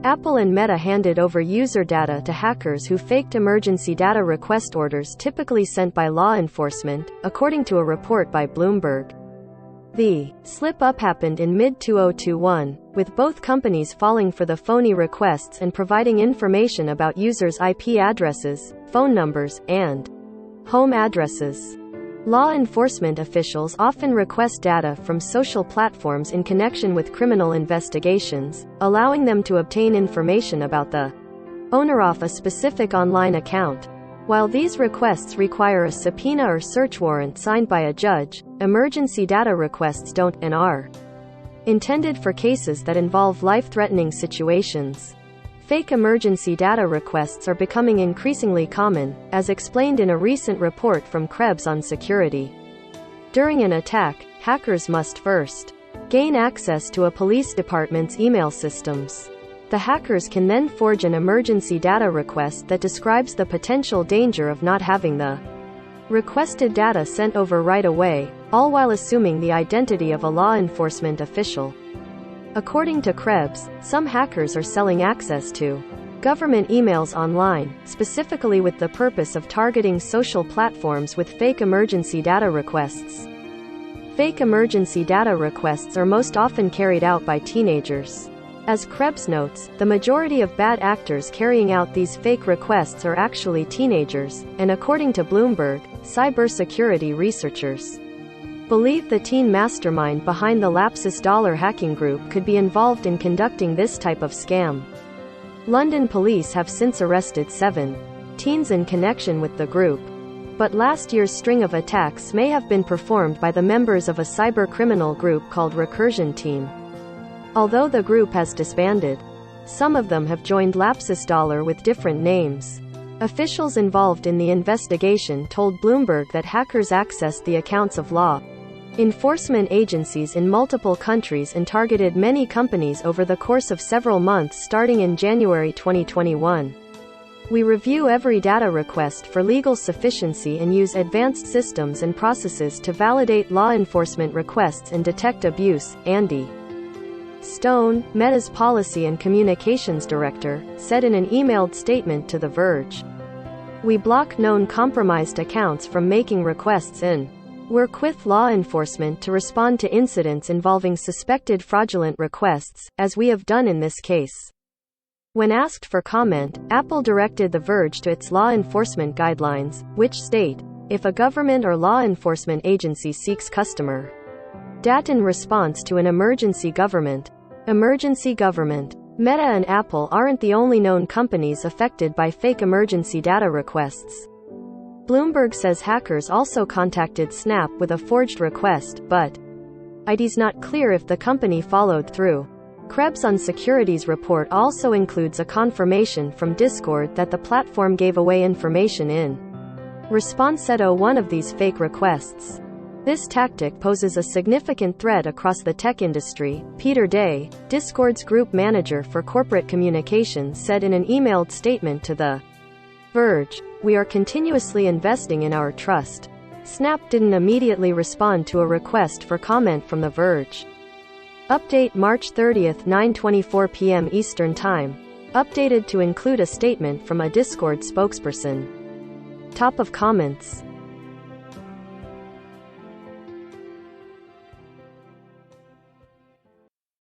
Apple and Meta handed over user data to hackers who faked emergency data request orders typically sent by law enforcement, according to a report by Bloomberg. The slip-up happened in mid-2021, with both companies falling for the phony requests and providing information about users' IP addresses, phone numbers, and home addresses. Law enforcement officials often request data from social platforms in connection with criminal investigations, allowing them to obtain information about the owner of a specific online account. While these requests require a subpoena or search warrant signed by a judge, emergency data requests don't, and are intended for cases that involve life-threatening situations. Fake emergency data requests are becoming increasingly common, as explained in a recent report from Krebs on security. During an attack, hackers must first gain access to a police department's email systems. The hackers can then forge an emergency data request that describes the potential danger of not having the requested data sent over right away, all while assuming the identity of a law enforcement official. According to Krebs, some hackers are selling access to government emails online, specifically with the purpose of targeting social platforms with fake emergency data requests. Fake emergency data requests are most often carried out by teenagers. As Krebs notes, the majority of bad actors carrying out these fake requests are actually teenagers, and according to Bloomberg, cybersecurity researchers believe the teen mastermind behind the Lapsus dollar hacking group could be involved in conducting this type of scam. London police have since arrested 7 teens in connection with the group. But last year's string of attacks may have been performed by the members of a cyber-criminal group called Recursion Team. Although the group has disbanded, some of them have joined Lapsus dollar with different names. Officials involved in the investigation told Bloomberg that hackers accessed the accounts of law enforcement agencies in multiple countries and targeted many companies over the course of several months starting in January 2021. We review every data request for legal sufficiency and use advanced systems and processes to validate law enforcement requests and detect abuse, Andy Stone, Meta's Policy and Communications Director, said in an emailed statement to The Verge. We block known compromised accounts from making requests and work with law enforcement to respond to incidents involving suspected fraudulent requests, as we have done in this case. When asked for comment, Apple directed The Verge to its law enforcement guidelines, which state, if a government or law enforcement agency seeks customer data in response to an emergency government, Meta and Apple aren't the only known companies affected by fake emergency data requests. Bloomberg says hackers also contacted Snap with a forged request, but it's not clear if the company followed through. Krebs on Security's report also includes a confirmation from Discord that the platform gave away information in response to one of these fake requests. This tactic poses a significant threat across the tech industry, Peter Day, Discord's group manager for corporate communications, said in an emailed statement to The Verge. We are continuously investing in our trust. Snap didn't immediately respond to a request for comment from The Verge. Update March 30, 9:24 p.m. Eastern Time. Updated to include a statement from a Discord spokesperson. Top of comments.